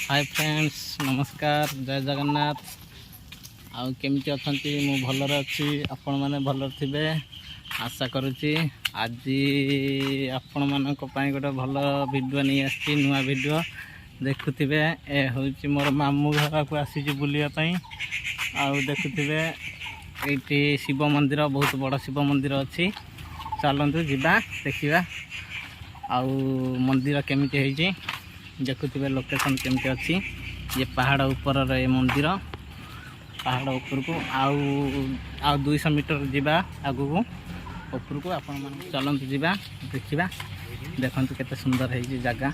Hi friends, नमस्कार, जय जगन्नाथ। आउ केमती अछंती? मु भलरे अच्छी, आपण माने भलरे थिबे आशा करुच्ची। आज आपण मानक पई गोटे भल वीडियो नहीं आसी, नुआ वीडियो देखुथिबे। ए होची मोर मामू घर को आसी बुलिया पई। आउ देखुथिबे एठी शिव मंदिर, बहुत बड़ शिव मंदिर अच्छी। चलतु जीवा देखिबा आउ मंदिर केमिति हेची देखुथिबे। लोकेशन केमिति अच्छी, ये पहाड़ ऊपर रे मंदिर। पहाड़ ऊपर को आउ 200 मीटर जीवा आगु को ऊपर को। आपण मन चलंतु जीवा देखिबा। देखंतु केते सुंदर हेची जगह।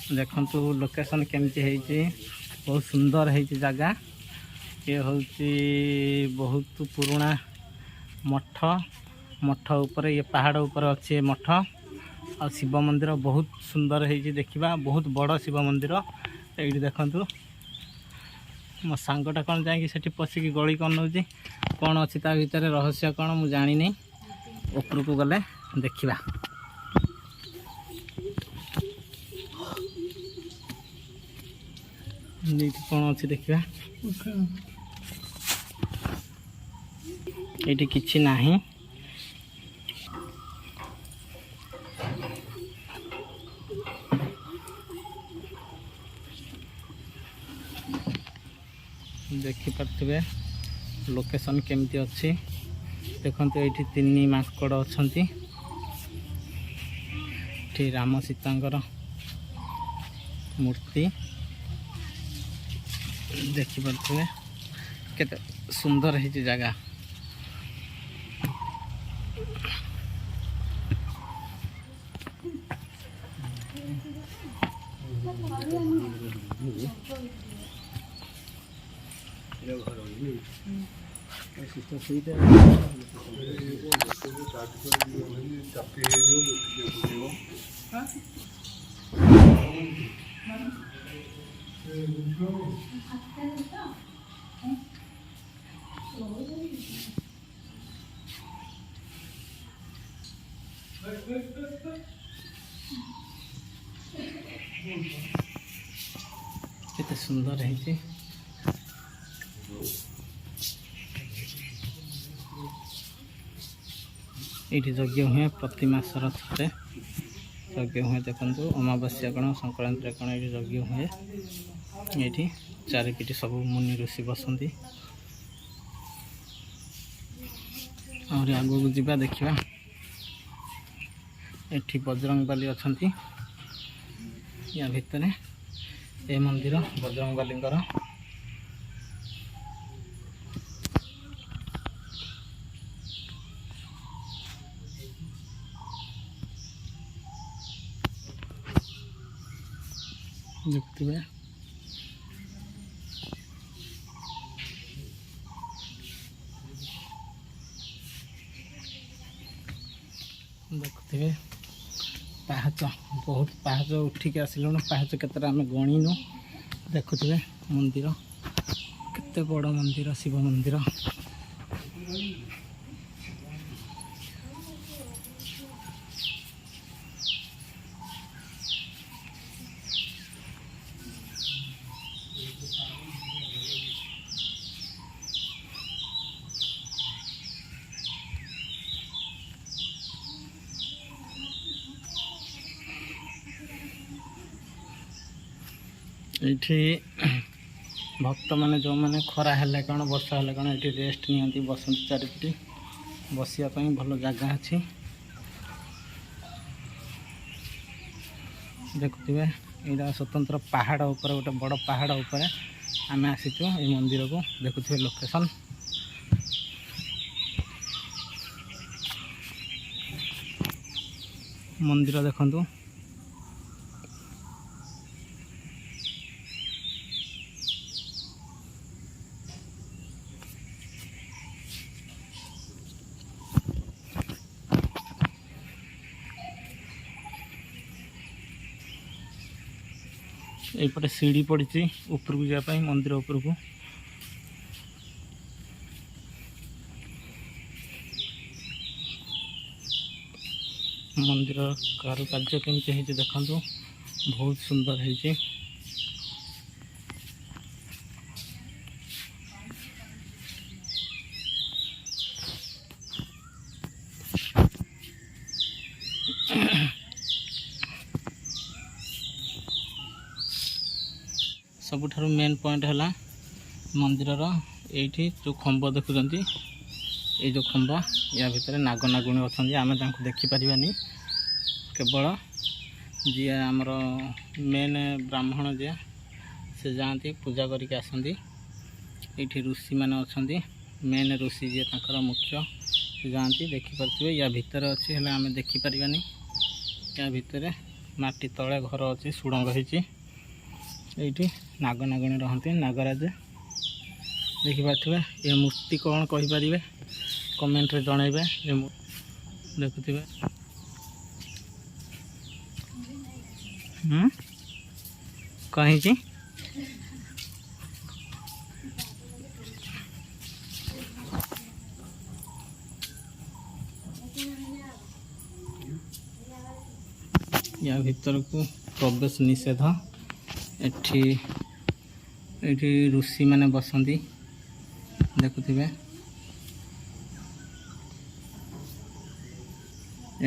देखंतु लोकेशन केमिति हेची, बहुत सुंदर हेची जगह। ये होची बहुत पुराना मठ। मठ ऊपर, ये पहाड़ ऊपर अच्छे मठ। और शिव मंदिर बहुत सुंदर हेची देखिबा, बहुत बड़ शिव मंदिर। ये देखंतु मो सांगटा कौन जाकि सेठी पशिकी गली कर नौची। कौन अच्छी ता भीतर रहस्य कौन मु जानी नहीं। ऊपर को गले देखिबा। कौन अच्छी देखिबा। ये किछि नाही। देखि पार्थिबे लोकेशन केमती अच्छी। देखंतु एठी 3 माकड़ अछंती। एठी राम सीतांकर मूर्ति देखि पार्थिबे। केते सुंदर है जगह। केते सुंदर है। ये यज्ञ हुए प्रति मासर थे यज्ञ हुए। देखो अमावास्या कण संक्रांति कण ये यज्ञ हुए। ये चारिपिटी सब मुनि ऋषि बसंती। और आगू को जीवा देखिबा। एठी बजरंगबली अछंती। या भितरे ए मंदिर बजरंगबलींकर। देखते देखते पाहाच, बहुत पाहाच उठिक आसिलुन। पाहाच केतरा आम गणिनु। देखुथे मंदिर केते बड़ मंदिर, शिव मंदिर। ये भक्त माने जो माने खरा हेले कण वर्षा हेले कण ये रेस्ट नियंती बसंत। चारिपटी बसिया पई भल जगह अच्छी। देखुथिबे एटा स्वतंत्र पहाड़ ऊपर, गोटे बड़ पहाड़ ऊपर आम आसीचु ये मंदिर को। देखुथिबे लोकेशन। मंदिर देखंतु। ଏଇପଟେ ସିଡ଼ି ପଡ଼ିଛି ଉପରକୁ ଯିବା ପାଇଁ ମନ୍ଦିର ଉପରକୁ। ମନ୍ଦିର କାରୁକାର୍ଯ୍ୟ କେମିତି ହେଇଛି ଦେଖନ୍ତୁ, ବହୁତ ସୁନ୍ଦର ହେଇଛି। ସବୁଠାରୁ मेन पॉइंट है मंदिर ये जो खंब देखुंत ये जो खंब या भितर नाग नागुणी अच्छा आम देखिपारानी केवल जी आमर मेन ब्राह्मण जी से जाती पूजा करके आसती। ये ऋषि मैंने अच्छा मेन ऋषि जी तर मुख्य से जाती देखिपे या भितर अच्छी है आम देखिपारानी। या भितर माटी तले घर अच्छी सुड़ंग ये नाग नागुणी रहती नागराज देखिपे। ये मूर्ति कौन कहीपर कमेंट रे जनइबे देखुवे। कहीं या भीतर को प्रवेश निषेध। एठी ऋषि माने बसंती देखुथिबे।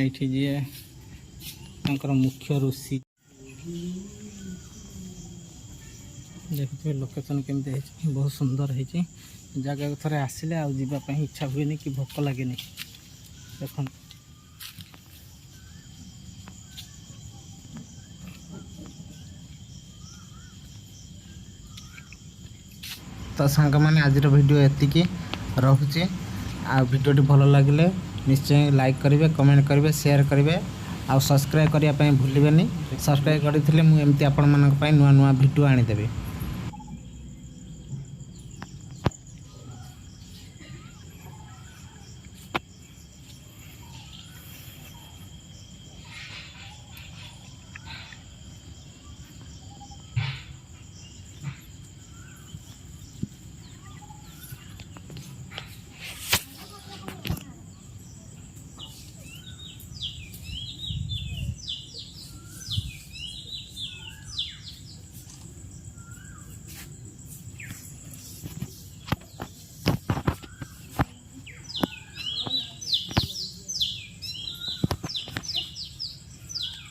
एठी जे तांकर मुख्य ऋषि देखुथिबे। लोकेशन केमते है बहुत सुंदर है जगह थरे आसिले आ जीवा पई इच्छा हुएनी कि भोक लागेनी देखन। तो सांग मैंने आज वीडियो एतिकी रखुचे। आ वीडियो भल लगे निश्चय लाइक करेंगे, कमेंट करेंगे, शेयर करेंगे, आ सब्सक्राइब करने भूलें। सब्सक्राइब करते मुझे एमती आपण नुआ नुआ वीडियो आनीदेवी।